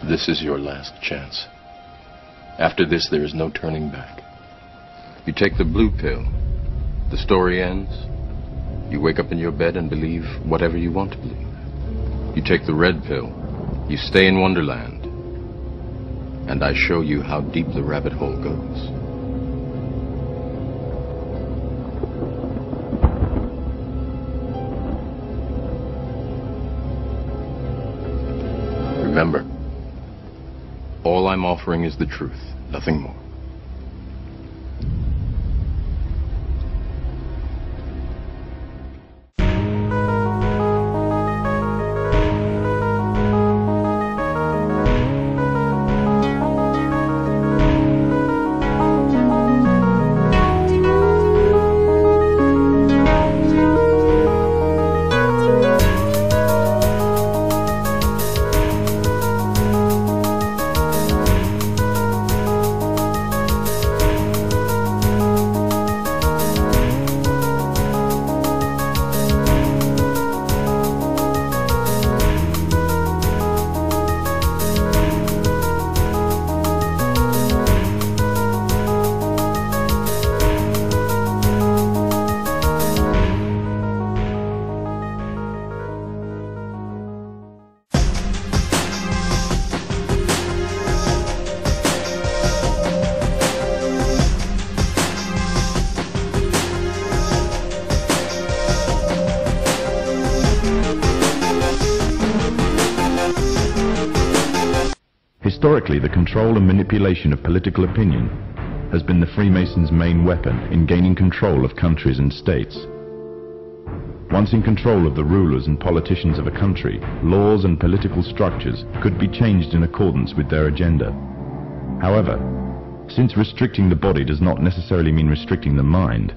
This is your last chance. After this, there is no turning back. You take the blue pill, the story ends. You wake up in your bed and believe whatever you want to believe. You take the red pill, you stay in Wonderland, and I show you how deep the rabbit hole goes. Remember, all I'm offering is the truth, nothing more. Historically, the control and manipulation of political opinion has been the Freemasons' main weapon in gaining control of countries and states. Once in control of the rulers and politicians of a country, laws and political structures could be changed in accordance with their agenda. However, since restricting the body does not necessarily mean restricting the mind,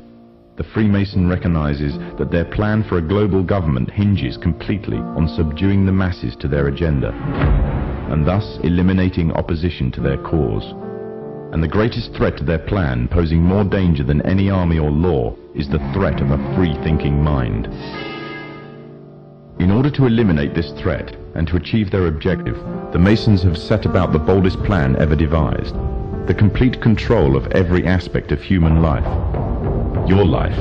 the Freemason recognizes that their plan for a global government hinges completely on subduing the masses to their agenda, and thus eliminating opposition to their cause. And the greatest threat to their plan, posing more danger than any army or law, is the threat of a free-thinking mind. In order to eliminate this threat and to achieve their objective, the Masons have set about the boldest plan ever devised: the complete control of every aspect of human life, your life.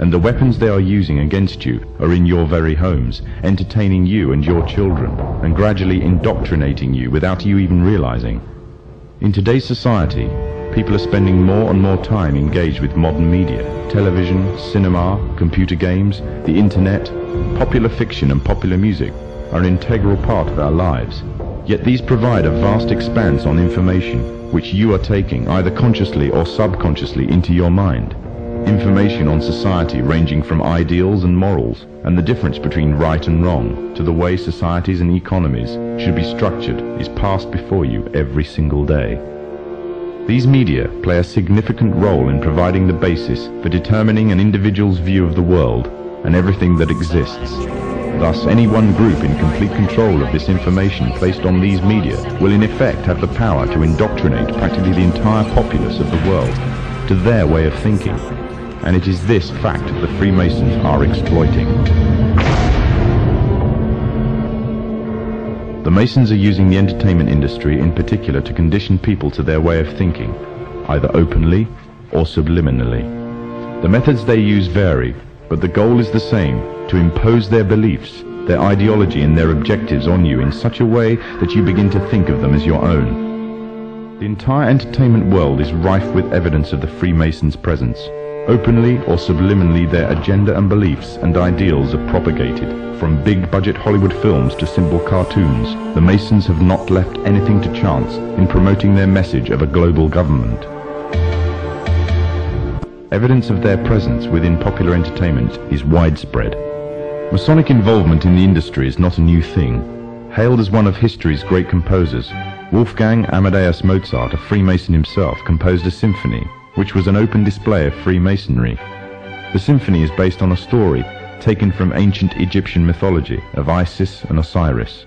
And the weapons they are using against you are in your very homes, entertaining you and your children, and gradually indoctrinating you without you even realizing. In today's society, people are spending more and more time engaged with modern media, television, cinema, computer games, the internet. Popular fiction and popular music are an integral part of our lives. Yet these provide a vast expanse on information, which you are taking either consciously or subconsciously into your mind. Information on society ranging from ideals and morals, and the difference between right and wrong, to the way societies and economies should be structured, is passed before you every single day. These media play a significant role in providing the basis for determining an individual's view of the world and everything that exists. Thus, any one group in complete control of this information placed on these media will in effect have the power to indoctrinate practically the entire populace of the world to their way of thinking. And it is this fact the Freemasons are exploiting. The Masons are using the entertainment industry in particular to condition people to their way of thinking, either openly or subliminally. The methods they use vary, but the goal is the same: to impose their beliefs, their ideology and their objectives on you in such a way that you begin to think of them as your own. The entire entertainment world is rife with evidence of the Freemasons' presence. Openly or subliminally, their agenda and beliefs and ideals are propagated. From big-budget Hollywood films to simple cartoons, the Masons have not left anything to chance in promoting their message of a global government. Evidence of their presence within popular entertainment is widespread. Masonic involvement in the industry is not a new thing. Hailed as one of history's great composers, Wolfgang Amadeus Mozart, a Freemason himself, composed a symphony which was an open display of Freemasonry. The symphony is based on a story taken from ancient Egyptian mythology of Isis and Osiris.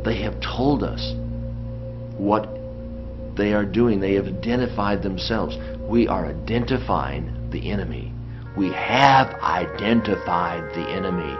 They have told us what they are doing. They have identified themselves. We are identifying the enemy. We have identified the enemy.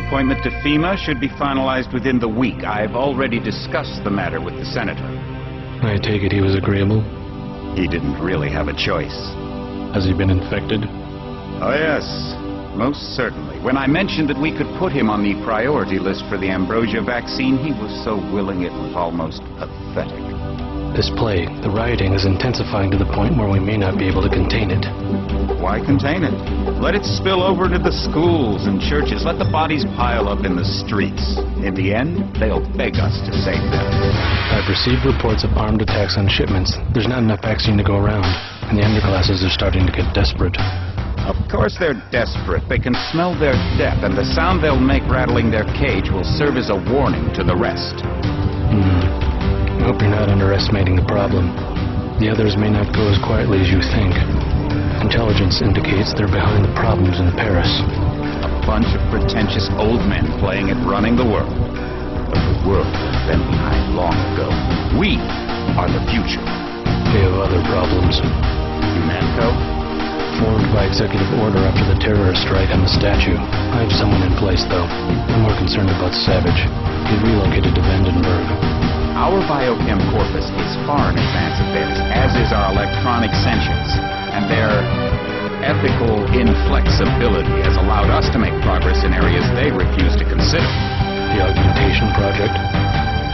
Appointment to FEMA should be finalized within the week. I've already discussed the matter with the senator. I take it he was agreeable? He didn't really have a choice. Has he been infected? Oh yes, most certainly. When I mentioned that we could put him on the priority list for the ambrosia vaccine, he was so willing it was almost pathetic. This plague, the rioting is intensifying to the point where we may not be able to contain it. Why contain it? Let it spill over to the schools and churches. Let the bodies pile up in the streets. In the end, they'll beg us to save them. I've received reports of armed attacks on shipments. There's not enough vaccine to go around, and the underclasses are starting to get desperate. Of course they're desperate. They can smell their death, and the sound they'll make rattling their cage will serve as a warning to the rest. I hope you're not underestimating the problem. The others may not go as quietly as you think. Intelligence indicates they're behind the problems in Paris. A bunch of pretentious old men playing at running the world. But the world has been behind long ago. We are the future. They have other problems. Humanco? Formed by executive order after the terrorist strike on the statue. I have someone in place, though. I'm more concerned about Savage. He relocated to Vandenberg. Our biochem corpus is far in advance of theirs, as is our electronic sentience. And their ethical inflexibility has allowed us to make progress in areas they refuse to consider. The augmentation project?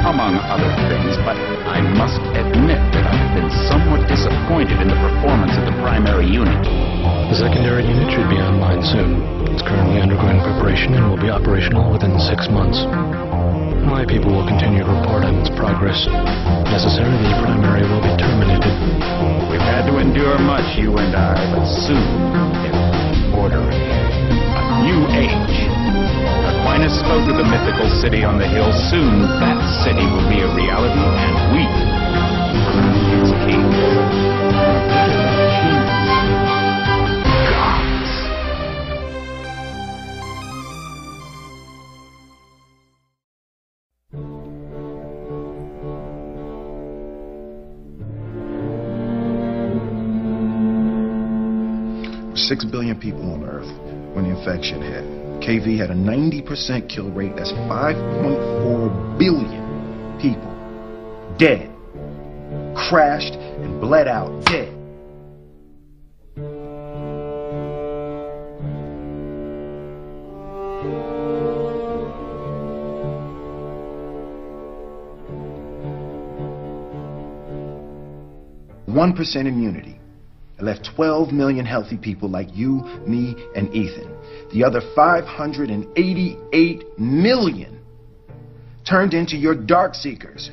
Among other things, but I must admit that I've been somewhat disappointed in the performance of the primary unit. The secondary unit should be online soon. It's currently undergoing preparation and will be operational within 6 months. My people will continue to report on its progress. Necessarily, the primary will be terminated. We've had to endure much, you and I, but soon there will be order again. A new age. Aquinas spoke of the mythical city on the hill. Soon that city will be a reality, and we will be its kings. Gods. 6 billion people on Earth when the infection hit. KV had a 90% kill rate. That's 5.4 billion people dead, crashed and bled out dead. % immunity. It left 12 million healthy people like you, me, and Ethan. The other 588 million turned into your dark seekers.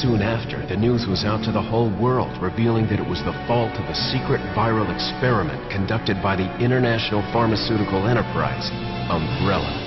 soon after, the news was out to the whole world, revealing that it was the fault of a secret viral experiment conducted by the international pharmaceutical enterprise, Umbrella.